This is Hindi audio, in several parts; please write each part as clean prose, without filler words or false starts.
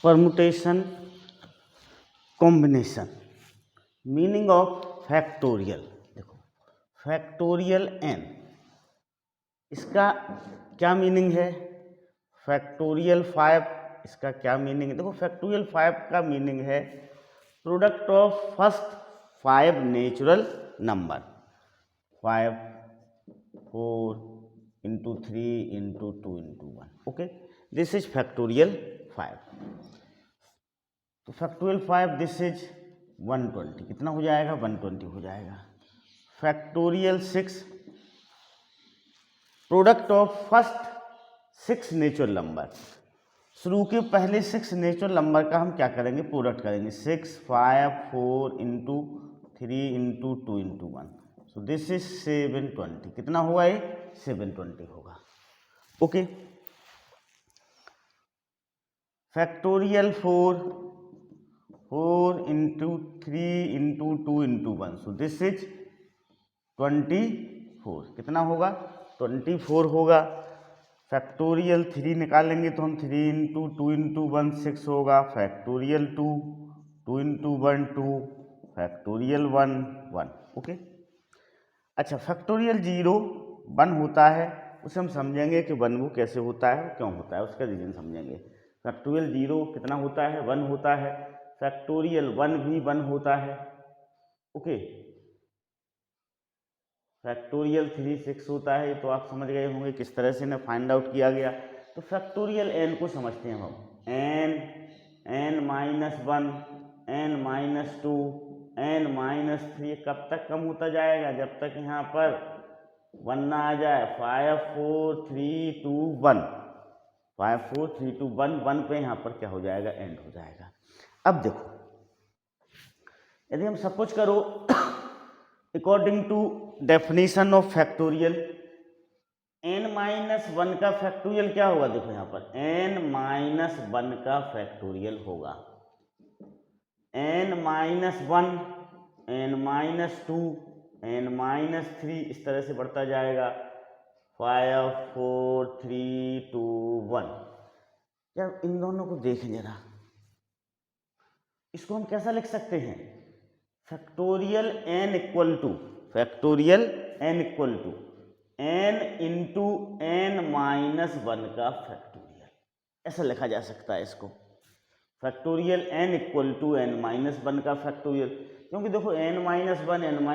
Permutation combination. Meaning of factorial, देखो फैक्टोरियल n, इसका क्या मीनिंग है? फैक्टोरियल 5, इसका क्या मीनिंग है? देखो फैक्टोरियल 5 का मीनिंग है product of first 5 natural number, 5, 4 into 3 into 2 into 1। Okay, this is factorial 5। तो फैक्टोरियल 5 दिस इज 120, कितना हो जाएगा? 120 हो जाएगा। Factorial 6 product of first 6 natural number, शुरू के पहले 6 नेचुरल नंबर का हम क्या करेंगे? प्रोडक्ट करेंगे। 6, 5, 4 into 3 into 2 into 1, so this is 720। कितना होगा ये? 720 होगा। Okay, factorial 4 into 3 into 2 into 1, so this is 24। कितना होगा? 24 होगा। फैक्टोरियल 3 निकालेंगे तो हम 3 इंटू 2 इंटू 1 6 होगा। Factorial 2 into 1 2, factorial 1 1। ओके, अच्छा फैक्टोरियल 0 1 होता है, उसे हम समझेंगे कि 1 वो कैसे होता है, क्यों होता है, उसका रीजन समझेंगे। फैक्टोरियल 0 कितना होता है? 1 होता है। फैक्टोरियल 1 भी 1 होता है। ओके, फैक्टोरियल 3 6 होता है, तो आप समझ गए होंगे किस तरह से ना फाइंड आउट किया गया। तो फैक्टोरियल n को समझते हैं हम, n -1, n -2, n -3, कब तक कम होता जाएगा? जब तक यहाँ पर 1 ना आ जाए। 5 4 3 2 1, 5 4 3 2 1, 1 पे यहाँ पर क्या हो जाएगा? एंड हो जाएगा। अब देखो, यदि हम सपोज करो according to definition of factorial, n-1 का फैक्टोरियल क्या होगा? देखो यहाँ पर n-1 का फैक्टोरियल होगा n-1, n-2, n-3, इस तरह से बढ़ता जाएगा। 5 4 3 2 1। यार इन दोनों को देखें जरा, इसको हम कैसा लिख सकते हैं? Factorial n equal to n into n-1 का फैक्टोरियल, ऐसा लिखा जा सकता है इसको। Factorial n equal to n-1 का फैक्टोरियल, क्योंकि देखो n-1,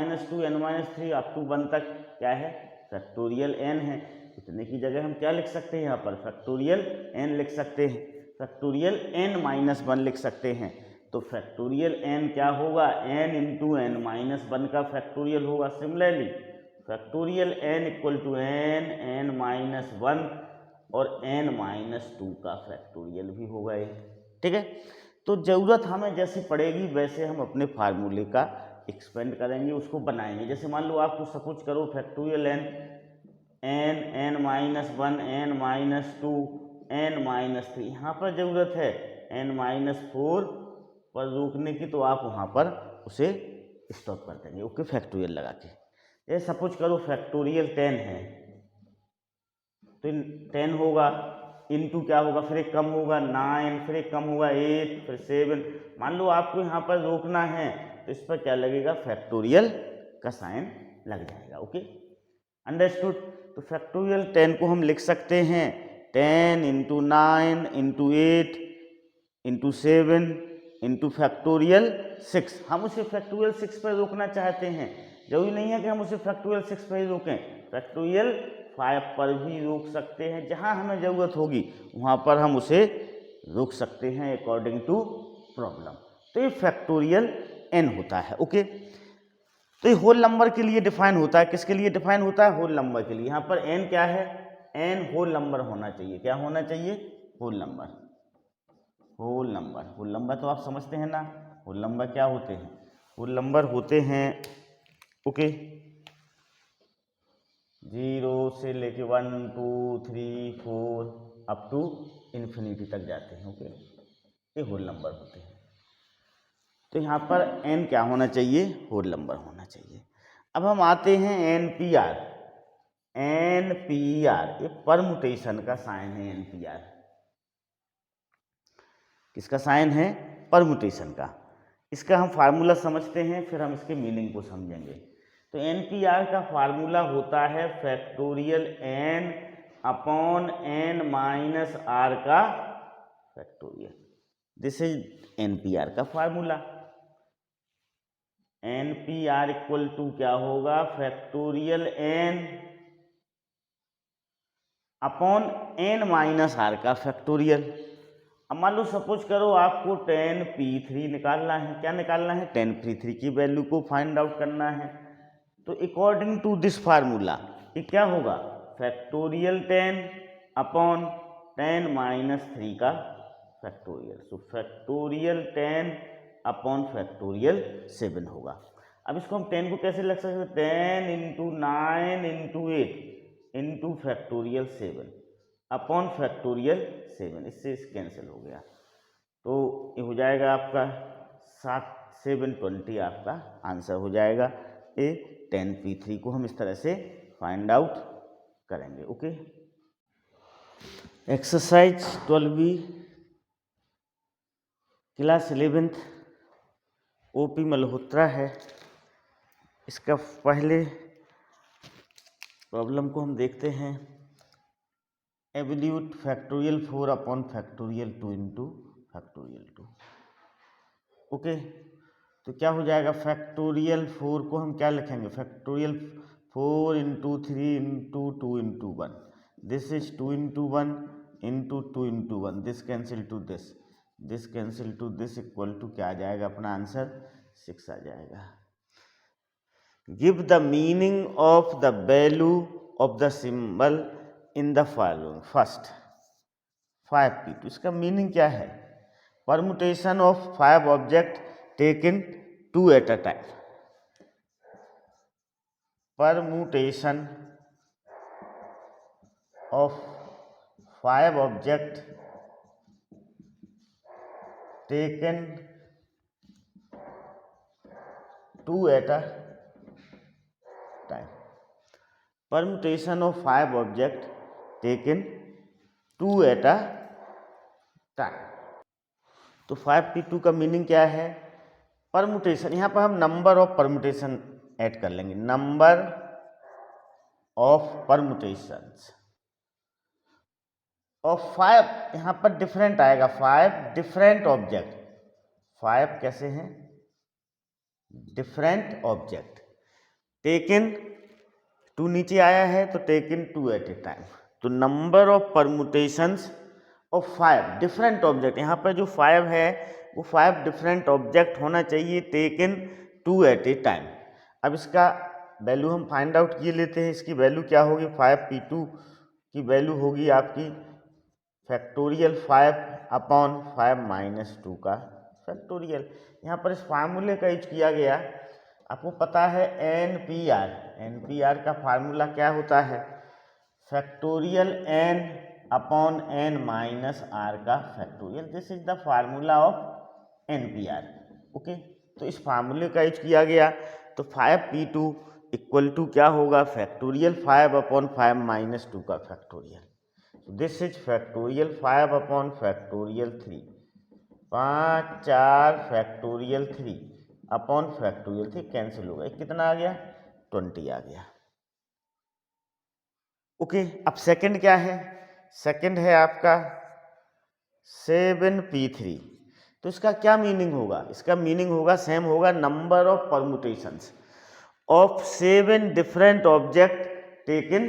n-2, n-3 up to 1 तक क्या है? फैक्टोरियल n है। इतने की जगह हम क्या लिख सकते हैं? यहाँ पर फैक्टोरियल n लिख सकते हैं, फैक्टोरियल n-1 लिख सकते हैं। तो फैक्टोरियल n क्या होगा? n इंटू n-1 का फैक्टोरियल होगा। Similarly factorial n equal to n-1 और n-2 का फैक्टोरियल भी होगा ये। ठीक है, तो ज़रूरत हमें जैसी पड़ेगी वैसे हम अपने फार्मूले का एक्सपेंड करेंगे, उसको बनाएंगे। जैसे मान लो आपको सपोज करो फैक्टोरियल n-1, n-2, n-3, यहाँ पर ज़रूरत है n-4 पर रोकने की, तो आप वहाँ पर उसे स्टॉप कर देंगे। ओके, फैक्टोरियल लगा के। जैसे सपोज करो फैक्टोरियल 10 है, तो 10 होगा इनटू क्या होगा? फिर एक कम होगा 9, फिर एक कम होगा 8, फिर 7। मान लो आपको यहाँ पर रोकना है तो इस पर क्या लगेगा? फैक्टोरियल का साइन लग जाएगा। Okay, understood. तो फैक्टोरियल 10 को हम लिख सकते हैं 10 into 9 into 8 into 7 into factorial 6। हम उसे फैक्टोरियल 6 पर रोकना चाहते हैं, जरूरी नहीं है कि हम उसे फैक्टोरियल 6 पर ही रोकें, फैक्टोरियल 5 पर भी रोक सकते हैं। जहां हमें ज़रूरत होगी वहां पर हम उसे रोक सकते हैं अकॉर्डिंग टू प्रॉब्लम। तो ये फैक्टोरियल n होता है। ओके, तो ये होल नंबर के लिए डिफाइन होता है। किसके लिए डिफाइन होता है? होल नंबर के लिए। यहाँ पर n क्या है? n होल नंबर होना चाहिए। क्या होना चाहिए? Whole number. होल नंबर तो आप समझते हैं ना, होल नंबर क्या होते हैं? होल नंबर होते हैं ओके 0 से लेके 1 2 3 4 अप टू इन्फिनिटी तक जाते हैं। ओके, ये होल नंबर होते हैं। तो यहाँ पर n क्या होना चाहिए? होल नंबर होना चाहिए। अब हम आते हैं NPR। NPR ये परमुटेशन का साइन है। NPR किसका साइन है? परमुटेशन का। इसका हम फार्मूला समझते हैं, फिर हम इसके मीनिंग को समझेंगे। तो NPR का फार्मूला होता है factorial n upon n minus r का फैक्टोरियल। दिस इज NPR का फार्मूला। NPR इक्वल टू क्या होगा? Factorial n upon n minus r का फैक्टोरियल। अब मान लो सपोज करो आपको tan P3 निकालना है। क्या निकालना है? tan P3 की वैल्यू को फाइंड आउट करना है। तो अकॉर्डिंग टू दिस फार्मूला ये क्या होगा? फैक्टोरियल 10 अपॉन 10 माइनस 3 का फैक्टोरियल। सो फैक्टोरियल 10 अपॉन फैक्टोरियल 7 होगा। अब इसको हम 10 को कैसे लिख सकते हैं? 10 into 9 into 8 into factorial 7 upon factorial 7। इससे इस कैंसिल हो गया, तो ये हो जाएगा आपका 7/7 आपका आंसर हो जाएगा। ये tan P3 को हम इस तरह से फाइंड आउट करेंगे। Okay, exercise 12B class 11th OP Malhotra है। इसका पहले प्रॉब्लम को हम देखते हैं। Evaluate factorial 4 upon factorial 2 into factorial 2। Okay, तो क्या हो जाएगा? फैक्टोरियल 4 को हम क्या लिखेंगे? Factorial 4 into 3 into 2 into 1। This is 2 into 1 into 2 into 1। This cancel to this cancel to this equal to क्या आ जाएगा? अपना आंसर 6 आ जाएगा। Give the meaning of the value of the symbol in the following. First 5P2, इसका मीनिंग क्या है? Permutation of 5 object taken 2 at a time. Permutation of 5 object taken 2 at a time. Permutation of 5 object taken 2 at a time. तो 5P2 का मीनिंग क्या है? परमुटेशन। यहाँ पर हम नंबर ऑफ परमुटेशन ऐड कर लेंगे। नंबर ऑफ परमुटेशंस ऑफ 5, यहाँ पर डिफरेंट आएगा। 5 डिफरेंट ऑब्जेक्ट। 5 कैसे हैं? डिफरेंट ऑब्जेक्ट टेकन 2 नीचे आया है तो टेकन 2 एट ए टाइम। तो number of permutations of 5 different object, यहाँ पर जो 5 है वो 5 डिफरेंट ऑब्जेक्ट होना चाहिए टेकन 2 एट ए टाइम। अब इसका वैल्यू हम फाइंड आउट किए लेते हैं। इसकी वैल्यू क्या होगी? 5P2 की वैल्यू होगी आपकी फैक्टोरियल 5 अपॉन 5 माइनस 2 का फैक्टोरियल। यहाँ पर इस फार्मूले का यूज किया गया। आपको पता है NPR का फार्मूला क्या होता है? Factorial n upon n minus r का factorial. This is the formula of NPR। Okay, तो इस फार्मूले का यूज किया गया। तो 5P2 इक्वल टू क्या होगा? फैक्टोरियल 5 अपॉन 5 माइनस 2 का factorial. This is factorial 5 upon factorial 3। 5 4 factorial 3 upon factorial 3 cancel हो गया। कितना आ गया? 20 आ गया। ओके, अब सेकंड क्या है? सेकंड है आपका 7P3। तो इसका क्या मीनिंग होगा? इसका मीनिंग होगा सेम होगा, number of permutations of 7 different object taken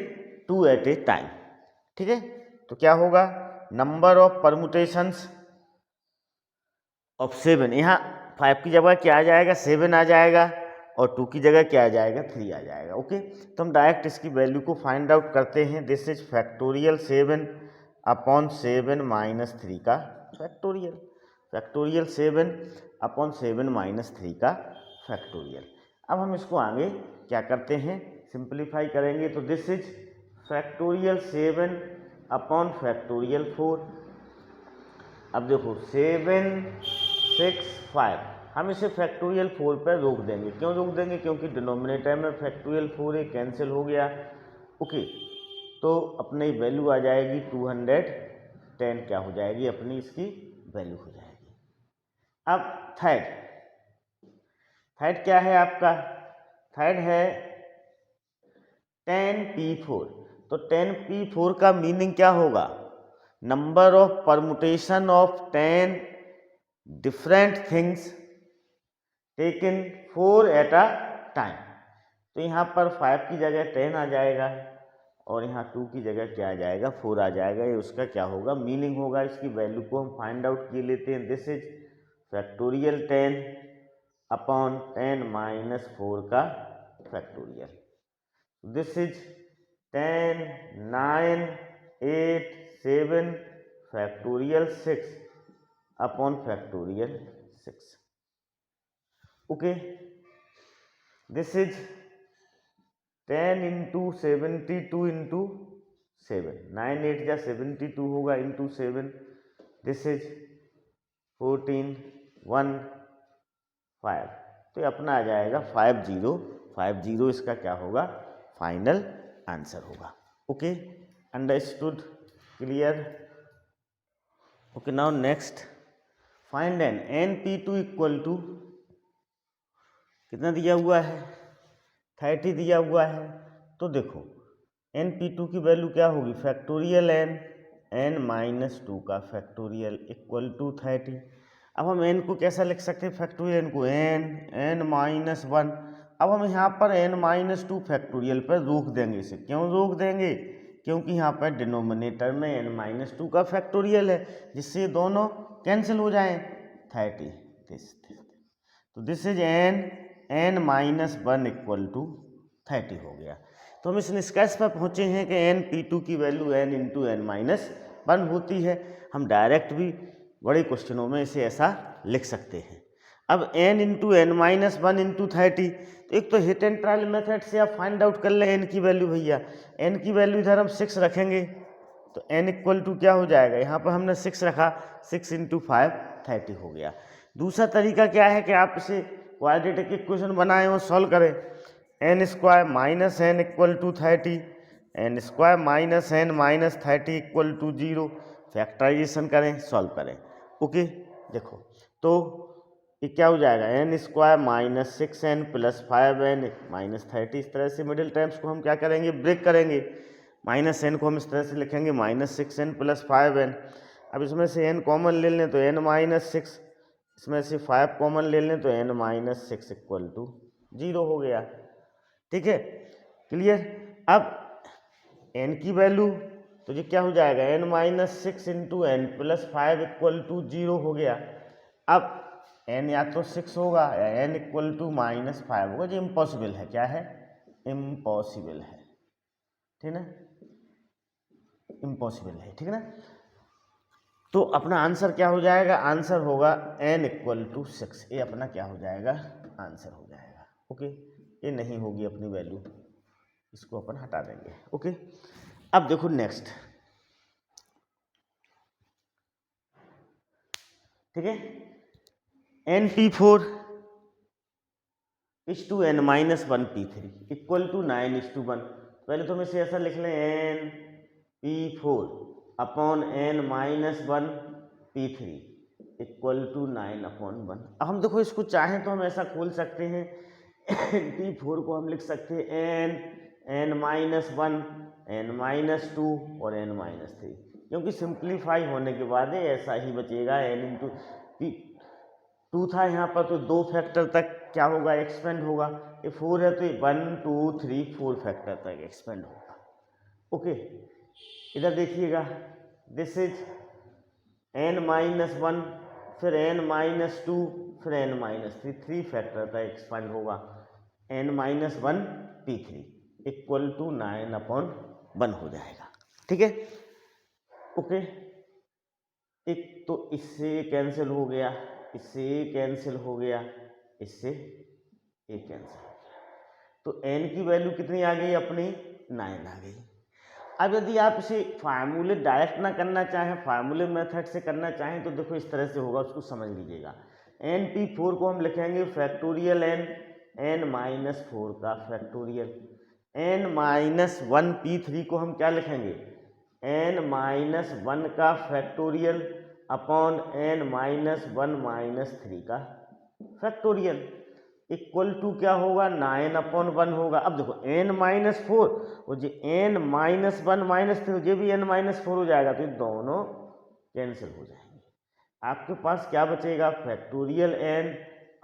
2 at a time. ठीक है, तो क्या होगा? Number of permutations of 7। यहाँ 5 की जगह क्या आ जाएगा? 7 आ जाएगा, और 2 की जगह क्या आ जाएगा? 3 आ जाएगा। ओके, तो हम डायरेक्ट इसकी वैल्यू को फाइंड आउट करते हैं। This is factorial 7 upon 7 minus 3 का फैक्टोरियल। फैक्टोरियल 7 अपॉन 7 माइनस 3 का फैक्टोरियल। अब हम इसको आगे क्या करते हैं? सिंप्लीफाई करेंगे। तो this is factorial 7 upon factorial 4। अब देखो 7 6 5, हम इसे फैक्टोरियल 4 पर रोक देंगे। क्यों रोक देंगे? क्योंकि डिनोमिनेटर में फैक्टोरियल 4 है, कैंसिल हो गया। ओके, तो अपनी वैल्यू आ जाएगी 210। क्या हो जाएगी अपनी इसकी वैल्यू हो जाएगी। अब थर्ड क्या है आपका? थर्ड है 10p4। तो 10p4 का मीनिंग क्या होगा? Number of permutation of 10 different things taken 4 eight a time. तो यहाँ पर 5 की जगह 10 आ जाएगा और यहाँ 2 की जगह क्या आ जाएगा? 4 आ जाएगा। ये उसका क्या होगा? मीनिंग होगा। इसकी वैल्यू को हम फाइंड आउट किए लेते हैं। This is factorial 10 upon 10 minus 4 का factorial. This is 10 9 8 7 factorial 6 upon factorial 6। Okay, this is 10 into 72 into 7, 9 8 जा 72 होगा इंटू 7। This is 14 1 5। तो ये अपना आ जाएगा 50 इसका क्या होगा? फाइनल आंसर होगा। Okay, understood, clear? Okay, now next find np2 equal to कितना दिया हुआ है? 30 दिया हुआ है। तो देखो np2 की वैल्यू क्या होगी? फैक्टोरियल n माइनस 2 का फैक्टोरियल इक्वल टू 30। अब हम n को कैसा लिख सकते हैं? फैक्टोरियल n को n माइनस 1। अब हम यहाँ पर n माइनस 2 फैक्टोरियल पर रोक देंगे। इसे क्यों रोक देंगे? क्योंकि यहाँ पर डिनोमिनेटर में n माइनस 2 का फैक्टोरियल है, जिससे दोनों कैंसिल हो जाएं। 30 तो this is n minus 1 equal to 30 हो गया। तो हम इस निष्कर्ष पर पहुँचे हैं कि np2 की value n into n minus 1 होती है। हम डायरेक्ट भी बड़े क्वेश्चनों में इसे ऐसा लिख सकते हैं। अब n into n minus 1 into 30, तो एक तो हिट एंड ट्रायल मेथड से आप फाइंड आउट कर लें n की वैल्यू। भैया n की वैल्यू इधर हम 6 रखेंगे तो n इक्वल टू क्या हो जाएगा? यहाँ पर हमने 6 रखा, 6 इंटू 5 30 हो गया। दूसरा तरीका क्या है कि आप इसे क्वाड्रेटिक इक्वेशन बनाएं और सॉल्व करें। n square minus n equal to 30, n square minus n minus 30 equal to 0। Factorisation करें, सॉल्व करें। ओके, देखो तो ये क्या हो जाएगा? n square minus 6n plus 5n minus 30। इस तरह से मिडिल टर्म्स को हम क्या करेंगे? ब्रेक करेंगे। माइनस n को हम इस तरह से लिखेंगे माइनस 6n प्लस 5n। अब इसमें से n कॉमन ले लें तो n माइनस 6, इसमें से 5 कॉमन ले लें तो n माइनस 6 इक्वल टू 0 हो गया। ठीक है, क्लियर? अब n की वैल्यू तो ये क्या हो जाएगा? n minus 6 into n plus 5 equal to 0 हो गया। अब n या तो 6 होगा या n इक्वल टू माइनस 5 होगा। जो इम्पॉसिबल है। क्या है? इम्पॉसिबल है, ठीक ना? इम्पॉसिबल है, ठीक ना? तो अपना आंसर क्या हो जाएगा? आंसर होगा n इक्वल टू 6। ये अपना क्या हो जाएगा? आंसर हो जाएगा। ओके, ये नहीं होगी अपनी वैल्यू, इसको अपन हटा देंगे। ओके, अब देखो नेक्स्ट, ठीक है, np4 is to n minus 1 p3 equal to 9 is to 1। पहले तो हम इसे ऐसा लिख लें np4 upon n minus 1 p3 equal to 9 upon 1। अब हम देखो इसको चाहें तो हम ऐसा खोल सकते हैं, np4 को हम लिख सकते हैं n माइनस 1 n माइनस 2 और n माइनस 3, क्योंकि सिंप्लीफाई होने के बाद ऐसा ही बचेगा। n इंटू 2 था यहाँ पर तो 2 फैक्टर तक क्या होगा? एक्सपेंड होगा। ये 4 है तो 1 2 3 4 फैक्टर तक एक्सपेंड होगा। ओके, इधर देखिएगा, दिस इज n माइनस 1 फिर n माइनस 2 फिर n माइनस 3, 3 फैक्टर तक एक्सपेंड होगा। n minus 1 p3 equal to 9 upon 1 हो जाएगा। ठीक है, ओके, एक तो इससे कैंसिल हो गया, इससे कैंसिल हो गया, इससे एक कैंसिल हो गया। तो n की वैल्यू कितनी आ गई? अपनी 9 आ गई। अब यदि आप इसे फार्मूले डायरेक्ट ना करना चाहें, फार्मूले मेथड से करना चाहें तो देखो इस तरह से होगा, उसको समझ लीजिएगा। np4 को हम लिखेंगे फैक्टोरियल n माइनस 4 का फैक्टोरियल, n माइनस 1 p3 को हम क्या लिखेंगे? n माइनस 1 का factorial upon n minus 1 minus 3 का फैक्टोरियल इक्वल टू क्या होगा 9 अपॉन 1 होगा। अब देखो n माइनस 4 और जो n माइनस 1 माइनस 3 ये भी n माइनस 4 हो जाएगा, तो ये दोनों कैंसिल हो जाएंगे। आपके पास क्या बचेगा factorial n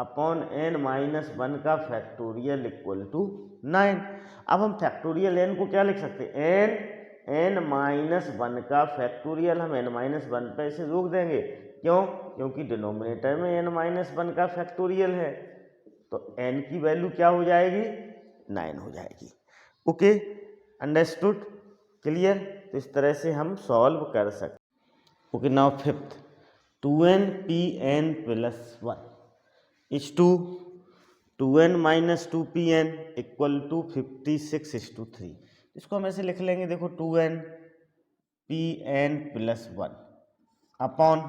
upon n minus 1 का फैक्टोरियल इक्वल टू 9। अब हम फैक्टोरियल n को क्या लिख सकते हैं n माइनस 1 का फैक्टोरियल हम n माइनस 1 पे इसे रोक देंगे। क्यों? क्योंकि डिनोमिनेटर में n माइनस 1 का फैक्टोरियल है, तो n की वैल्यू क्या हो जाएगी 9 हो जाएगी। Okay, understood, clear. तो इस तरह से हम सॉल्व कर सकते। Okay, now fifth 2n pn plus 1 is to 2n minus 2pn equal to 56:3। इसको हम ऐसे लिख लेंगे, देखो 2n pn plus 1 upon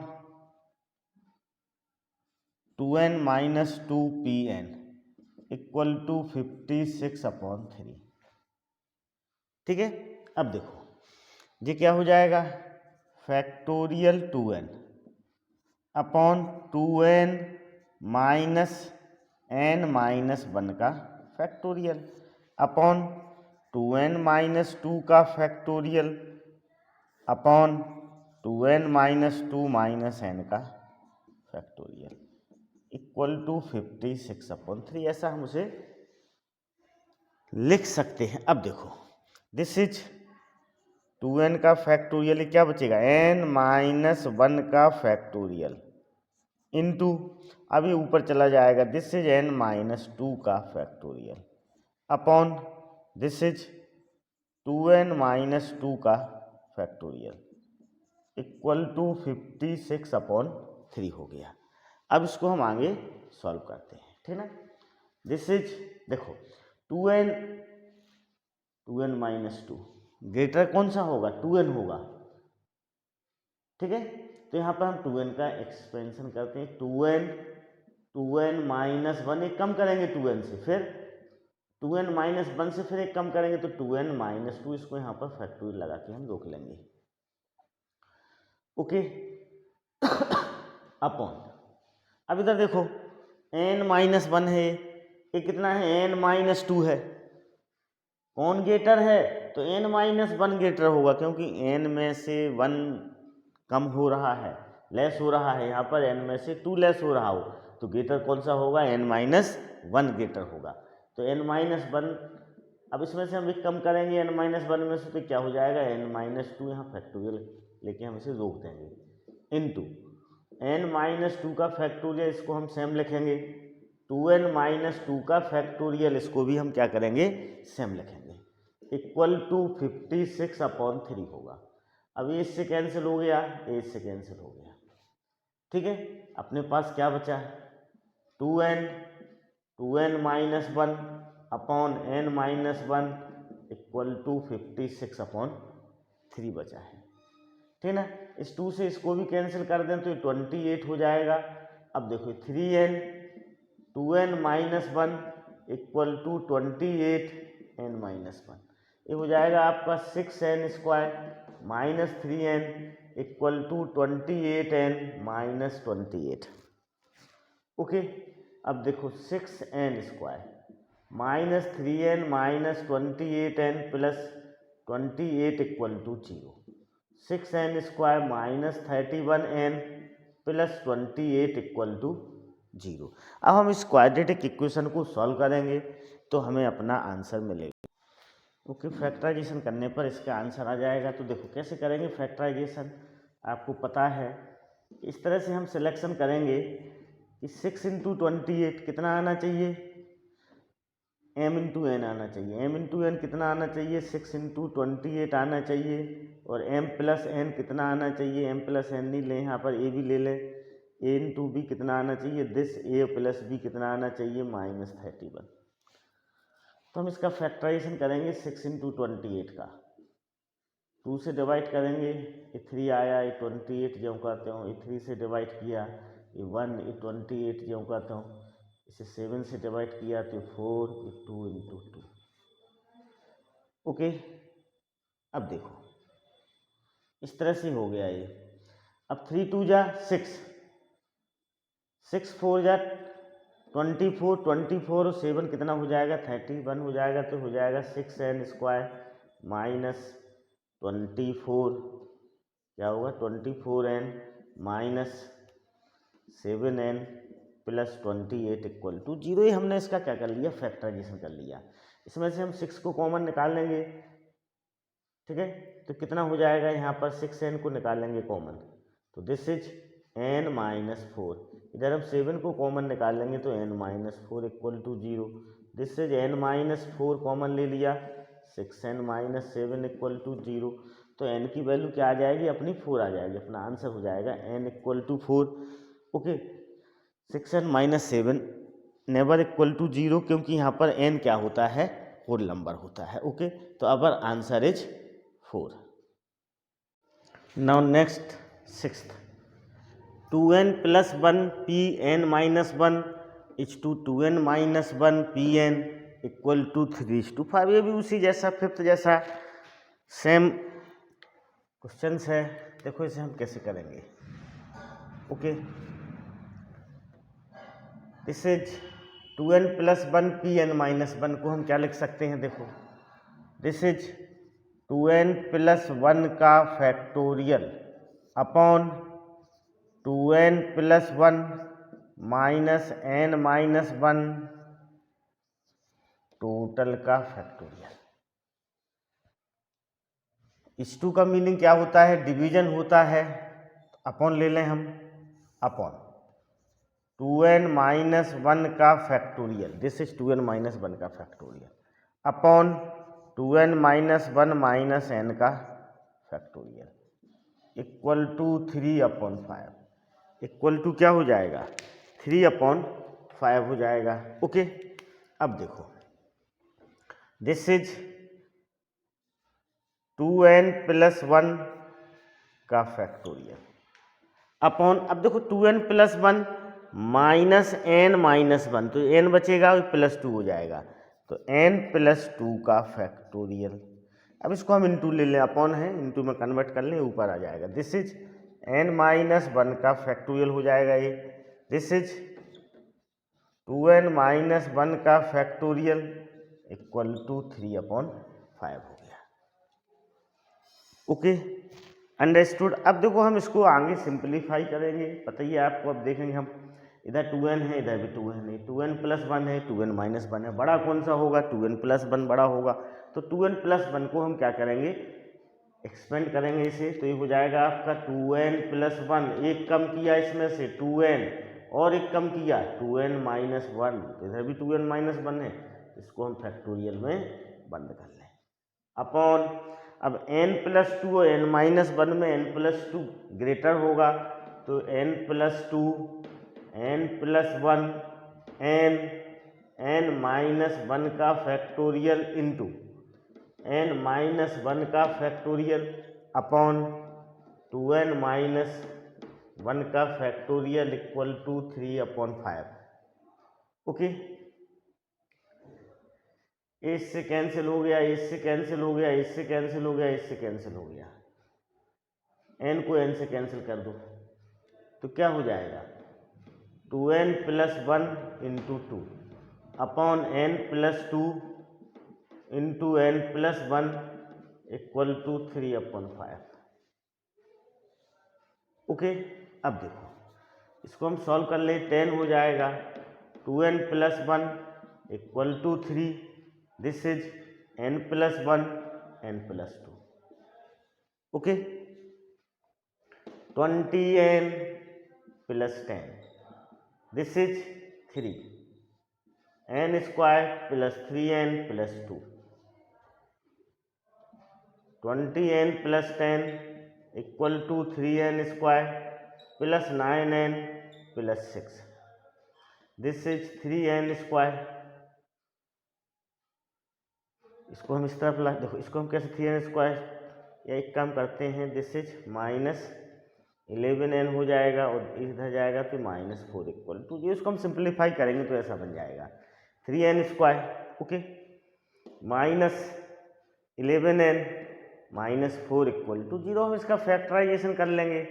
2n minus 2pn equal to 56/3। ठीक है, अब देखो ये क्या हो जाएगा factorial 2n upon 2n minus n minus 1 का फैक्टोरियल अपॉन 2n माइनस 2 का factorial upon 2n minus 2 minus n का फैक्टोरियल इक्वल टू 56/3। ऐसा हम उसे लिख सकते हैं। अब देखो दिस इज 2n का फैक्टोरियल, क्या बचेगा n माइनस 1 का फैक्टोरियल इनटू, अभी ऊपर चला जाएगा, दिस इज n माइनस 2 का factorial upon this is 2n minus 2 का फैक्टोरियल इक्वल टू 56/3 हो गया। अब इसको हम आगे सॉल्व करते हैं, ठीक ना। दिस इज देखो 2n माइनस 2 ग्रेटर कौन सा होगा 2n होगा, ठीक है। तो यहाँ पर हम 2n का एक्सपेंशन करते हैं, 2n माइनस 1 एक कम करेंगे 2n से, फिर 2n माइनस 1 से फिर एक कम करेंगे तो 2n माइनस 2, इसको यहाँ पर फैक्टोरियल लगा के हम रोक लेंगे। ओके, अपॉन अब इधर देखो n माइनस 1 है, ये कितना है n माइनस 2 है, कौन ग्रेटर है तो n माइनस 1 ग्रेटर होगा, क्योंकि n में से 1 कम हो रहा है, लेस हो रहा है, यहाँ पर n में से 2 लेस हो रहा हो, तो ग्रेटर कौन सा होगा n माइनस 1 ग्रेटर होगा। तो n माइनस 1, अब इसमें से हम एक कम करेंगे n माइनस 1 में से, तो क्या हो जाएगा n माइनस 2, यहाँ फैक्टोरियल लेके हम इसे रोक देंगे इनटू n माइनस 2 का फैक्टोरियल, इसको हम सेम लिखेंगे, 2n माइनस 2 का फैक्टोरियल, इसको भी हम क्या करेंगे सेम लिखेंगे, इक्वल टू 56/3 होगा। अब ये इससे कैंसिल हो गया, ये इससे कैंसिल हो गया, ठीक है। अपने पास क्या बचा 2n minus 1 upon n minus 1 equal to 56/3 बचा है, ठीक ना। इस 2 से इसको भी कैंसिल कर दें तो 28 हो जाएगा। अब देखो 3n 2n minus 1 equal to 28n minus 1, ये हो जाएगा आपका 6n square minus 3n equal to 28n minus 28। Okay, अब देखो 6n square minus 3n minus 28n plus 28 equal to 0, 6n square minus 31n plus 28 equal to 0। अब हम इस क्वाड्रेटिक इक्वेशन को सॉल्व करेंगे तो हमें अपना आंसर मिलेगा। ओके, फैक्टराइजेशन करने पर इसका आंसर आ जाएगा। तो देखो कैसे करेंगे फैक्टराइजेशन, आपको पता है इस तरह से हम सिलेक्शन करेंगे कि 6 इंटू 28 कितना आना चाहिए m इंटू एन आना चाहिए, m इंटू एन कितना आना चाहिए 6 इंटू 28 आना चाहिए, और m प्लस एन कितना आना चाहिए, m प्लस एन नहीं ले, यहाँ पर a भी ले लें, a इंटू बी कितना आना चाहिए दिस a प्लस बी कितना आना चाहिए -31। तो हम इसका फैक्टराइजेशन करेंगे 6 इंटू 28 का, 2 से डिवाइड करेंगे, ये 3 आया, ये 28 जो कहते हो, ये 3 से डिवाइड किया, ये 1, ये 28 जो कहते हो, इसे 7 से डिवाइड किया तो 4, ये 2 इंटू 2। ओके, अब देखो इस तरह से हो गया ये। अब 3 2 जा 6, 6 4 जा 24, 24 और 7 कितना हो जाएगा 31 हो जाएगा। तो हो जाएगा 6n² माइनस 24 क्या होगा 24n minus 7n plus 28 equal to 0। ही हमने इसका क्या कर लिया फैक्टराइजेशन कर लिया। इसमें से हम 6 को कॉमन निकाल लेंगे, ठीक है। तो कितना हो जाएगा यहाँ पर 6n को निकालेंगे कॉमन, तो दिस इज n माइनस 4। इधर हम 7 को कॉमन निकाल लेंगे तो n minus 4 equal to 0। This is n minus 4 common ले लिया, 6n माइनस 7 इक्वल टू 0। तो n की वैल्यू क्या आ जाएगी अपनी 4 आ जाएगी। अपना आंसर हो जाएगा n equal to 4। Okay, 6n minus 7 never equal to 0, क्योंकि यहाँ पर n क्या होता है होल नंबर होता है। ओके, तो our answer is 4। Now next 6th, 2n plus 1 pn minus 1 is to 2n minus 1 pn equal to 3:5। ये भी उसी जैसा 5th जैसा सेम क्वेश्चन है। देखो इसे हम कैसे करेंगे। Okay, this is 2n plus 1 pn minus 1 को हम क्या लिख सकते हैं, देखो दिस इज 2n प्लस 1 का factorial upon 2n plus 1 minus n minus 1 total का फैक्टोरियल। इस 2 का मीनिंग क्या होता है डिवीजन होता है, अपॉन ले लें हम, अपॉन 2n माइनस 1 का factorial, this is 2n minus 1 का factorial upon 2n minus 1 minus n का factorial equal to 3/5 equal to क्या हो जाएगा 3/5 हो जाएगा। ओके, अब देखो दिस इज 2n प्लस 1 का फैक्टोरियल अपॉन, अब देखो 2n plus 1 minus n minus 1, तो n बचेगा और प्लस 2 हो जाएगा, तो n प्लस 2 का फैक्टोरियल। अब इसको हम इंटू ले लें, अपॉन है इंटू में कन्वर्ट कर लें, ऊपर आ जाएगा। दिस इज n माइनस 1 का फैक्टोरियल हो जाएगा ये। दिस इज 2n माइनस 1 का फैक्टोरियल इक्वल टू 3/5 हो गया। Okay, understood. अब देखो हम इसको आगे सिंप्लीफाई करेंगे, पता ही है आपको। अब देखेंगे हम, इधर 2n है, इधर भी 2n है, 2n प्लस 1 है, 2n माइनस 1 है, बड़ा कौन सा होगा 2n प्लस 1 बड़ा होगा। तो 2n प्लस 1 को हम क्या करेंगे एक्सपेंड करेंगे इसे, तो ये हो जाएगा आपका 2n प्लस 1, एक कम किया इसमें से 2n और एक कम किया 2n माइनस 1, तो इधर भी 2n माइनस 1 है, इसको हम फैक्टोरियल में बंद कर लें अपॉन, अब n प्लस 2 और n माइनस 1 में n प्लस 2 ग्रेटर होगा, तो n plus 2 n plus 1 n minus 1 का फैक्टोरियल इंटू n माइनस 1 का फैक्टोरियल अपॉन 2n माइनस 1 का फैक्टोरियल इक्वल टू 3/5। ओके, इससे कैंसिल हो गया, इससे कैंसिल हो गया, इससे कैंसिल हो गया, इससे कैंसिल हो गया, n को n से कैंसिल कर दो, तो क्या हो जाएगा 2n plus 1 into 2 upon n plus 2 into n plus 1 equal to 3/5। Okay, अब देखो इसको हम सॉल्व कर ले, 10 हो जाएगा, 2n plus 1 equal to 3, this is n plus 1 n plus 2। Okay, 20n plus 10, this is 3, n square plus 3n plus 2, 20n plus 10 equal to 3n square plus 9n plus 6, this is 3n square. इसको हम इस तरफ ला, देखो इसको हम कैसे 3n स्क्वायर, या एक काम करते हैं, दिस इज माइनस 11n हो जाएगा और इधर जाएगा तो -4 इक्वल टू, जो इसको हम सिंप्लीफाई करेंगे तो ऐसा बन जाएगा 3n square. Okay, minus 11n -4 equal to 0। हम इसका फैक्टराइजेशन कर लेंगे,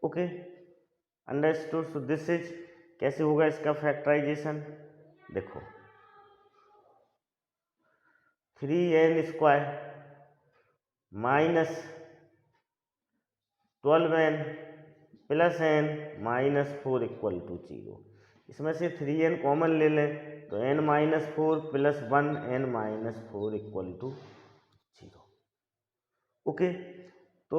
okay, understood. So this is, कैसे होगा इसका फैक्टराइजेशन, देखो 3n² minus 12n plus n minus 4 equal to 0। इसमें से 3n कॉमन ले लें तो n minus 4 plus 1 n minus 4 equal to 0। Okay, तो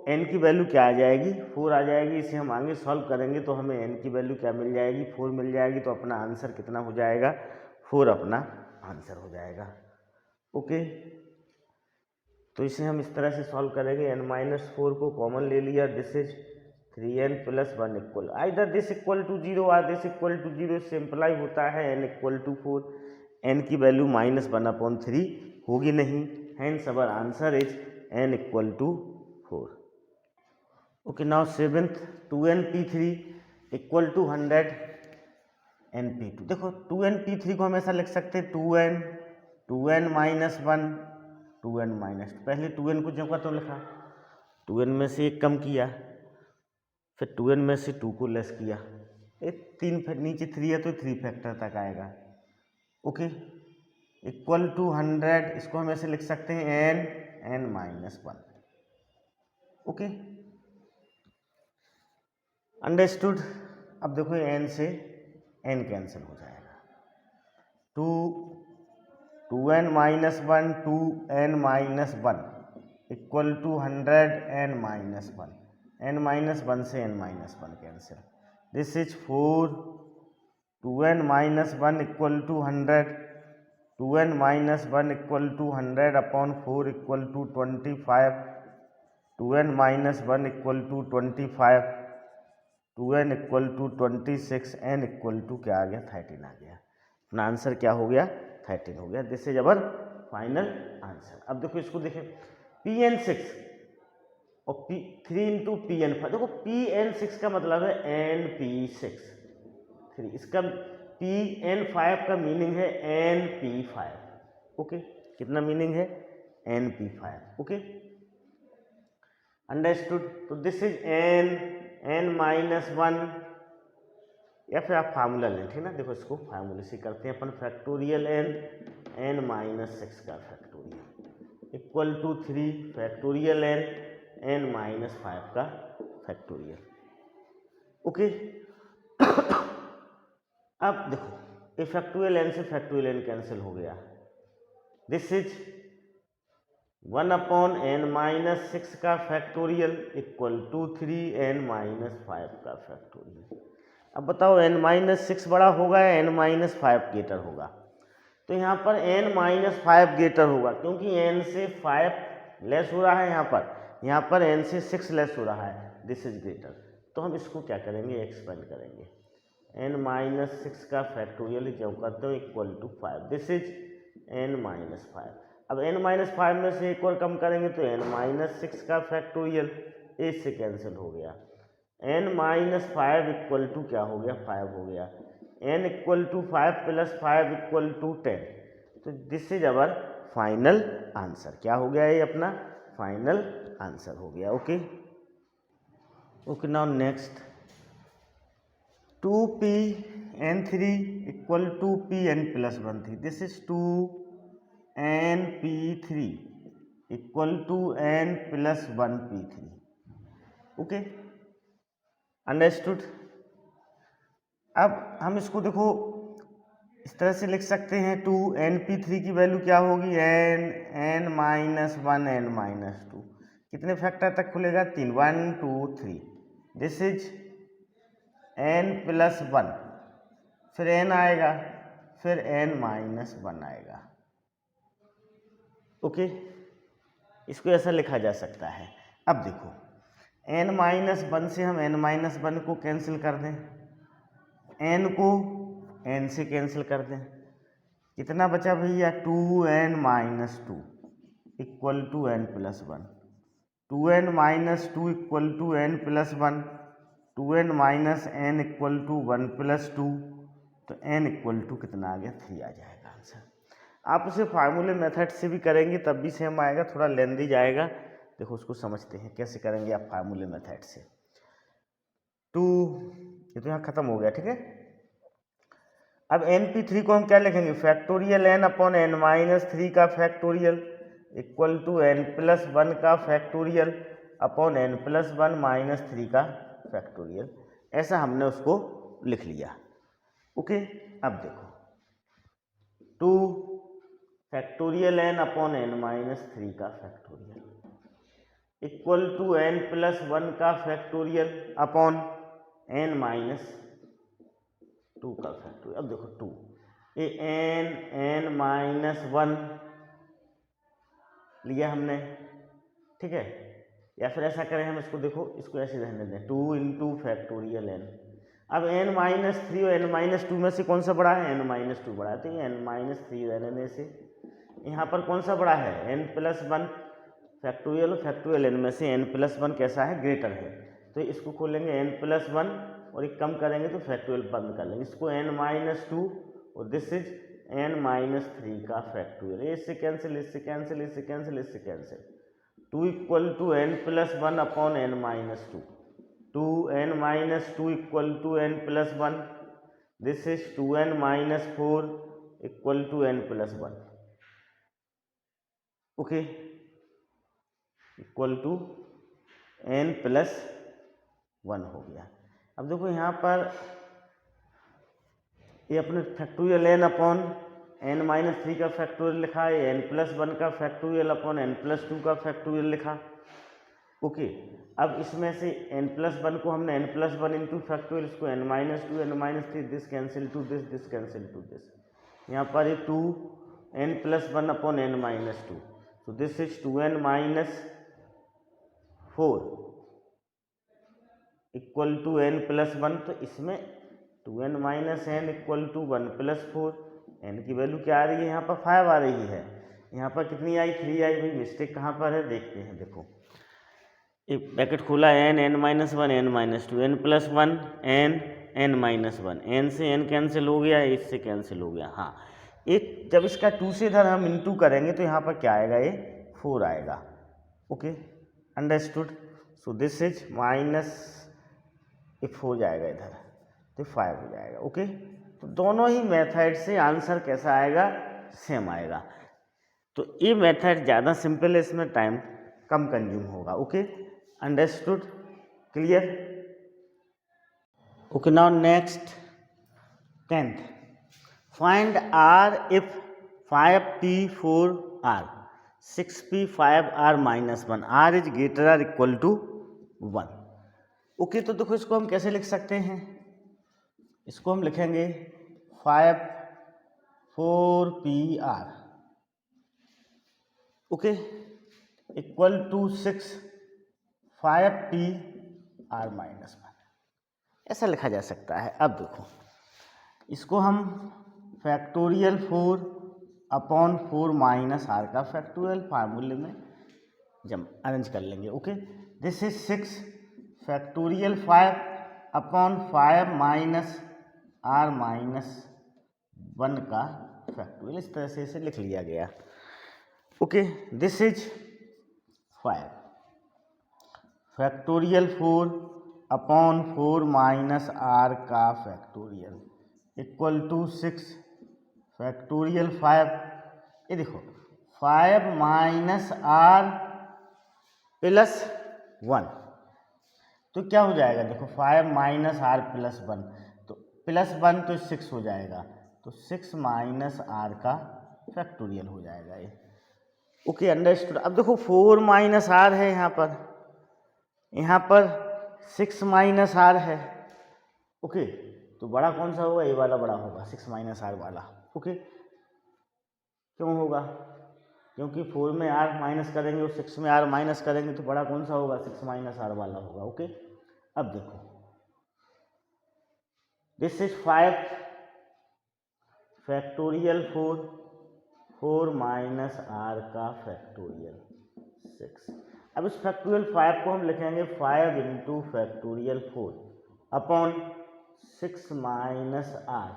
n की वैल्यू क्या आ जाएगी, 4 आ जाएगी। इसे हम आगे सॉल्व करेंगे तो हमें n की वैल्यू क्या मिल जाएगी, 4 मिल जाएगी। तो अपना आंसर कितना हो जाएगा, 4 अपना आंसर हो जाएगा। ओके, तो इसे हम इस तरह से सॉल्व करेंगे। n माइनस 4 को कॉमन ले लिया, this is 3n plus 1 equal, either this equal to 0 और दिस इक्वल टू 0 से इम्प्लाई होता है n इक्वल टू 4। n की वैल्यू -1/3 होगी नहीं, hence our answer is n equal to 4। Okay, now 7th 2np3 equal to 100 np2। देखो 2np3 को हम ऐसा लिख सकते हैं 2n माइनस 1 2n माइनस, पहले 2n को जगह तो लिखा, 2n में से 1 कम किया, फिर 2n में से 2 को लेस किया, एक 3 नीचे 3 है तो 3 फैक्टर तक आएगा। ओके, इक्वल टू 100, इसको हम ऐसे लिख सकते हैं n माइनस 1। Okay, understood. अब देखो n से n कैंसिल हो जाएगा, 2n minus 1 2n minus 1 equal to 100 n minus 1, n minus 1 से n minus 1 cancel, this is 4 2n minus 1 equal to 100, 2n minus 1 equal to 100 upon 4 equal to 25, 2n minus 1 equal to 25, 2n equal to 26, n equal to क्या आ गया, 13 आ गया। अपना आंसर क्या हो गया, 13 हो गया। This is our final answer. अब देखो इसको देखें, Pn6 और 3 इंटू Pn5, देखो Pn6 का मतलब है Np6, इसका Pn5 का मीनिंग है Np5। ओके, कितना मीनिंग है, Np5। Okay, understood. तो दिस इज n माइनस 1, या फिर आप फार्मूला लें, ठीक ना। देखो इसको फार्मूले से करते हैं अपन, फैक्टोरियल n माइनस 6 का factorial equal to 3 factorial n minus 5 का फैक्टोरियल। ओके, अब देखो ये फैक्टोरियल n से फैक्टोरियल n कैंसिल हो गया, this is 1 upon n minus 6 का factorial equal to 3n minus 5 का फैक्टोरियल। अब बताओ n माइनस 6 बड़ा होगा या n माइनस 5 ग्रेटर होगा, तो यहाँ पर n माइनस 5 ग्रेटर होगा, क्योंकि n से 5 लेस हो रहा है, यहाँ पर n से 6 लेस हो रहा है, दिस इज ग्रेटर। तो हम इसको क्या करेंगे, एक्सपेंड करेंगे, n माइनस 6 का फैक्टोरियल जब करते हो equal to 5, this is n minus 5। अब n माइनस 5 में से एक और कम करेंगे तो n माइनस 6 का फैक्टोरियल, एक से कैंसिल हो गया, n माइनस 5 इक्वल टू क्या हो गया, 5 हो गया, n equal to 5 plus 5 equal to 10। तो this is our final answer. क्या हो गया, ये अपना फाइनल आंसर हो गया। Okay, okay, now next 2Pn3 equal to Pn plus 1 3, this is 2np3 equal to n plus 1 p3। Okay, understood. अब हम इसको देखो इस तरह से लिख सकते हैं, 2np3 की वैल्यू क्या होगी, n माइनस 1 n माइनस 2, कितने फैक्टर तक खुलेगा, 3, 1 2 3, दिस इज n प्लस 1, फिर n आएगा, फिर n माइनस 1 आएगा। ओके, इसको ऐसा लिखा जा सकता है। अब देखो n माइनस 1 से हम n माइनस 1 को कैंसिल कर दें, n को n से कैंसिल कर दें, कितना बचा भैया, 2n minus 2 equal to n plus 1, 2n minus 2 equal to n plus 1, 2n minus n equal to 1 plus 2, तो n इक्वल टू कितना आ गया, 3 आ जाएगा आंसर। आप उसे फार्मूले मेथड से भी करेंगे तब भी सेम आएगा, थोड़ा लेंदी जाएगा। देखो उसको समझते हैं कैसे करेंगे आप फार्मूले मेथड से। 2, ये तो यहाँ खत्म हो गया, ठीक है। अब NP3 को हम क्या लिखेंगे, factorial n upon n minus 3 का factorial equal to n plus 1 का factorial upon n plus 1 minus 3 का फैक्टोरियल। ऐसा हमने उसको लिख लिया। ओके, अब देखो 2 factorial n upon n minus 3 का factorial equal to n plus 1 का फैक्टोरियल अपॉन n माइनस 2 का फैक्टोरियल। अब देखो 2 ये n माइनस 1 लिया हमने, ठीक है। या फिर ऐसा करें हम इसको, देखो इसको ऐसे रहने दें 2 इंटू फैक्टोरियल n। अब n माइनस 3 और n माइनस 2 में से कौन सा बड़ा है, n माइनस 2 बड़ा है, तो ये n माइनस 3 रहने से यहाँ पर कौन सा बड़ा है, n प्लस 1 फैक्टोरियल और फैक्टोरियल n में से n प्लस 1 कैसा है, ग्रेटर है। तो इसको खोलेंगे n प्लस 1 और एक कम करेंगे तो फैक्टोरियल बंद कर लेंगे, इसको n माइनस 2 और दिस इज n माइनस 3 का फैक्टोरियल। इससे कैंसिल, इससे कैंसिल, इससे कैंसिल, इससे cancel. 2 equal to n plus 1 upon n minus 2, 2n minus 2 equal to n plus 1, this is 2n minus 4 equal to n plus 1। Okay, equal to n plus 1 हो गया। अब देखो यहाँ पर ये अपने factorial n upon n minus 3 का फैक्टोरियल लिखा है, n प्लस 1 का फैक्टोरियल अपॉन n प्लस 2 का फैक्टोरियल लिखा। ओके, अब इसमें से n प्लस 1 को हमने n प्लस 1 इंटू फैक्टोरियल, इसको n minus 2, n minus 3, this cancel to this, this cancel to this. यहाँ पर ये 2 n plus 1 upon n minus 2, so this is 2n minus 4 equal to n plus 1। तो इसमें 2n minus n equal to 1 plus 4, n की वैल्यू क्या आ रही है, यहाँ पर 5 आ रही है, यहाँ पर कितनी आई, 3 आई। भाई मिस्टेक कहाँ पर है, देखते हैं। देखो एक ब्रैकेट खोला, n minus 1 n minus 2 n plus 1 n minus 1, n से n कैंसिल हो गया, इससे कैंसिल हो गया। हाँ, एक जब इसका 2 से इधर हम इंटू करेंगे तो यहाँ पर क्या आएगा, ये 4 आएगा। Okay, understood. So this is minus, ये 4 जाएगा इधर तो 5 हो जाएगा। ओके, तो दोनों ही मेथड से आंसर कैसा आएगा, सेम आएगा। तो ये मेथड ज़्यादा सिंपल है, इसमें टाइम कम कंज्यूम होगा। Okay, understood, clear. Okay, now next 10th, find r if 5p 4r 6p 5r minus 1 r is greater or equal to 1। Okay, तो देखो इसको हम कैसे लिख सकते हैं, इसको हम लिखेंगे 5 4pr okay equal to 6 5pr minus 1, ऐसा लिखा जा सकता है। अब देखो इसको हम फैक्टोरियल 4 अपॉन 4 माइनस आर का फैक्टोरियल फार्मूले में जब अरेंज कर लेंगे। Okay, this is 6 factorial 5 upon 5 minus r minus 1 का फैक्टोरियल, इस तरह से इसे लिख लिया गया। Okay, this is 5 factorial 4 upon 4 minus r का फैक्टोरियल इक्वल टू 6 फैक्टोरियल 5। ये देखो 5 माइनस आर प्लस 1, तो क्या हो जाएगा, देखो 5 माइनस आर प्लस 1, तो प्लस 1 तो 6 हो जाएगा, तो 6 माइनस आर का फैक्टोरियल हो जाएगा ये। Okay, understood. अब देखो 4 माइनस आर है, यहाँ पर 6 माइनस आर है। ओके, तो बड़ा कौन सा होगा, ये वाला बड़ा होगा, 6 माइनस आर वाला। ओके, क्यों होगा, क्योंकि 4 में आर माइनस करेंगे और 6 में आर माइनस करेंगे, तो बड़ा कौन सा होगा, 6 माइनस आर वाला होगा। ओके, अब देखो this is 5 factorial 4 minus r का फैक्टोरियल 6। अब इस फैक्टोरियल 5 को हम लिखेंगे 5 into factorial 4 upon 6 minus r.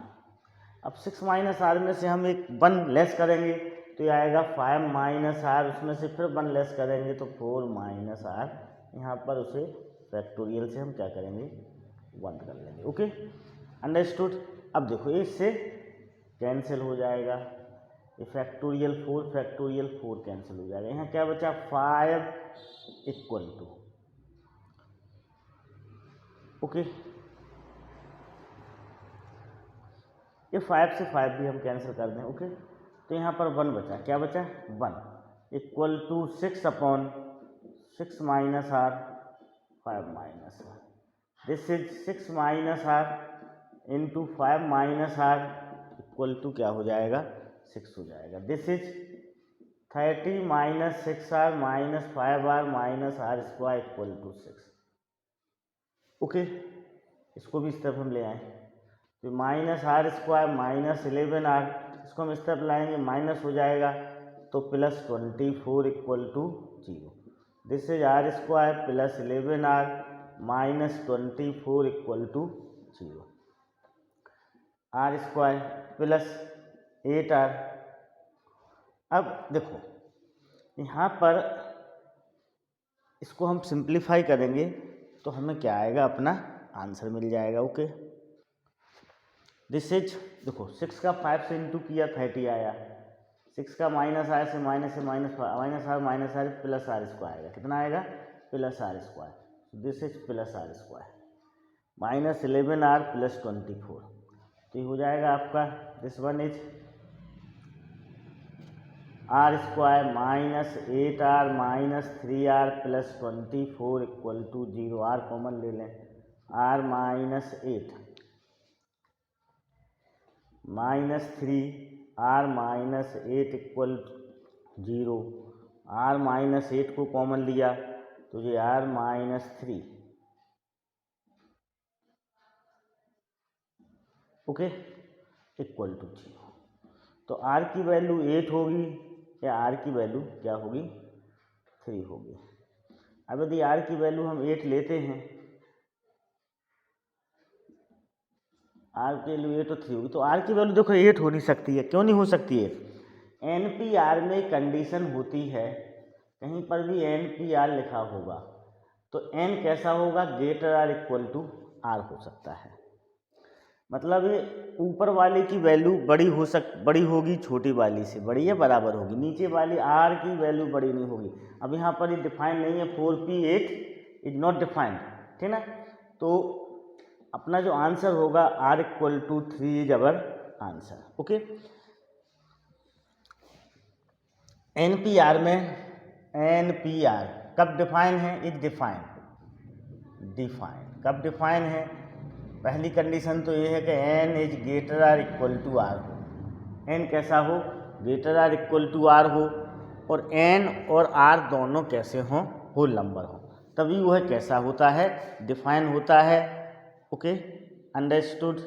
अब 6 माइनस आर में से हम एक 1 लेस करेंगे तो ये आएगा 5 माइनस आर, उसमें से फिर 1 लेस करेंगे तो 4 माइनस आर। यहाँ पर उसे फैक्टोरियल से हम क्या करेंगे, बंद कर लेंगे। Okay, understood. अब देखो इससे कैंसिल हो जाएगा, ये फैक्टोरियल 4 कैंसिल हो जाएगा। यहाँ क्या बचा 5 इक्वल टू, ओके, ये 5 से 5 भी हम कैंसिल कर दें। ओके, तो यहाँ पर 1 बचा, क्या बचा 1 equal to 6/6 minus r 5 minus r, this is 6 minus r into 5 minus r equal to क्या हो जाएगा 6 हो जाएगा। This is 30 minus 6r minus 5r minus r square equal to 6। Okay, इसको भी इस तरफ हम ले आए, तो minus r square minus 11r, इसको हम इस तरफ लाएंगे, माइनस हो जाएगा तो plus 24 equal to 0। This is r square plus 11r minus 24 equal to 0। R square plus 8r। अब देखो यहाँ पर इसको हम सिंप्लीफाई करेंगे तो हमें क्या आएगा, अपना आंसर मिल जाएगा। ओके, दिस इज देखो 6 का 5 से इंटू किया 30 आया, 6 का माइनस आर से minus minus r plus r square आएगा, कितना आएगा plus r square. This is plus r square minus 11r plus 24, तो ये हो जाएगा आपका, this one is r square minus 8r minus 3r plus 24 equal to 0। R common ले लें, r minus 8 minus 3r minus 8 equal 0। r minus 8 को कॉमन लिया तो ये r minus 3, okay, equal to 0। तो r की वैल्यू 8 होगी या r की वैल्यू क्या होगी 3 होगी। अब यदि r की वैल्यू हम 8 लेते हैं, r की वैल्यू 8 और 3 होगी, तो r की वैल्यू देखो 8 हो नहीं सकती है। क्यों नहीं हो सकती है? NPR में कंडीशन होती है, कहीं पर भी NPR लिखा होगा तो n कैसा होगा, greater or equal to r हो सकता है। मतलब ये ऊपर वाले की वैल्यू बड़ी होगी छोटी वाली से, बड़ी या बराबर होगी, नीचे वाली r की वैल्यू बड़ी नहीं होगी। अब यहाँ पर ये डिफाइन नहीं है, 4p8 इज नॉट डिफाइंड, ठीक ना। तो अपना जो आंसर होगा r equal to 3 is our answer. Okay, NPR में NPR कब डिफाइन है, इज डिफाइन कब डिफाइन है, पहली कंडीशन तो ये है कि n is greater or equal to r हो, n कैसा हो, greater or equal to r हो, और n और r दोनों कैसे हों, होल नंबर हो, तभी वह कैसा होता है, डिफाइन होता है। Okay, understood.